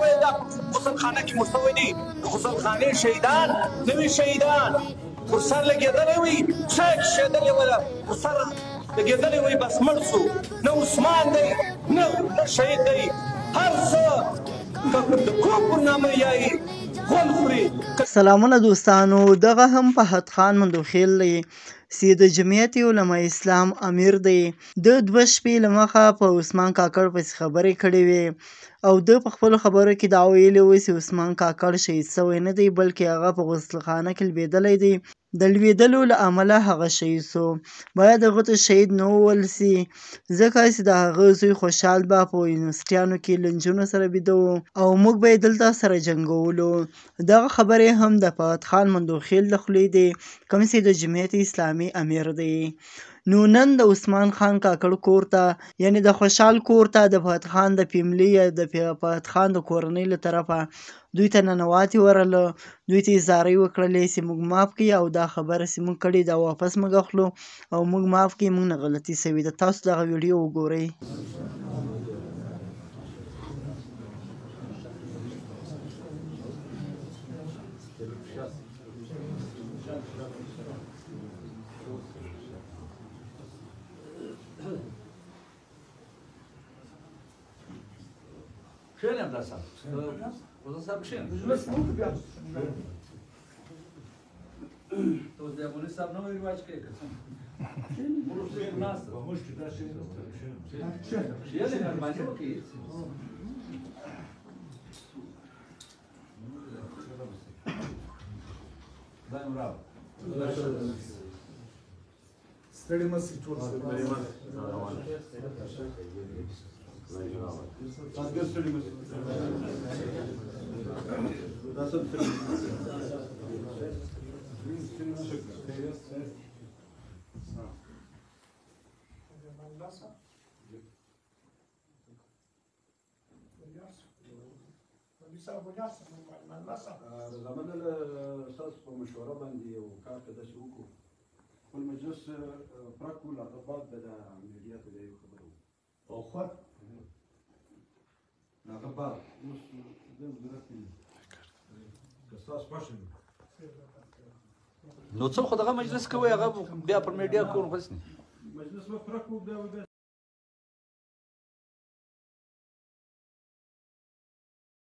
وویل دا غسل خانه کې مو شوی دي د غسل خانې شهیدان نوي شهیدان پر سر لګېدلی وي پښه یې کښېدلې وله پر سر لګېدلی وي بس مړ شو نه عثمان دی نه شهید دی هر څه د کوپر نامه یایي غول خوري. سلامونه دوستانو، دغه هم فهد خان مندوخیل دی چې د جمعیت علماء اسلام امیر دی. د 2 شپې له مخه په عثمان کاکړ پسې خبرې کړې وې او د په خپلو خبرو کې دا ویلي و چې عثمان کاکړ شهید شوی نه دی بلکې هغه په غسلخانه کې لوېدلی دی. د لوېدلو له امله هغه شهید شو. باید هغه ته شهید نه وویل سي ځکه چې د هغه زوی خوشحال به په یونیورسټیانو کې له نجونو سره بیده و او موږ به یې دلته سره جنګولو. دغه خبرې هم د فهد خان مندوخیل له خولې دي کوم چې د جمعیت اسلامي امیر دی. نو نن د عثمان خان کاکړ کور ته یعنی د خوشحال کور ته د فهد خان د فیملي یا د فهد خان د کورنۍ له طرفه دوی ته ننواتې ورله، دوی ته یې زارۍ وکړلې چې موږ معاف کړي او دا خبره چې موږ کړې دا واپس موږ اخلو او موږ معاف کړي، موږ نه غلطي شوې ده. تاسو دغه ویډیو وګورئ. Schön am Wasser. Was ist das schön? To da bunu sam novi rivač keka. Moraš se nasta. Pa možeš da še je normalno okej. Daj mu rado. Stari masi čuo se. Az göstereyim. Nasıl زمان الأساس بمشورة بندي وكارت ده شوكو كل مجلس براكو الأطباء بدا عمليات ده يخبروا أخوات الأطباء مش ده دلوقتي قصاص باشن نو څه خو دغه مجلس کوي هغه بیا پر میډیا کوو بس نه مجلس به پرکو بیا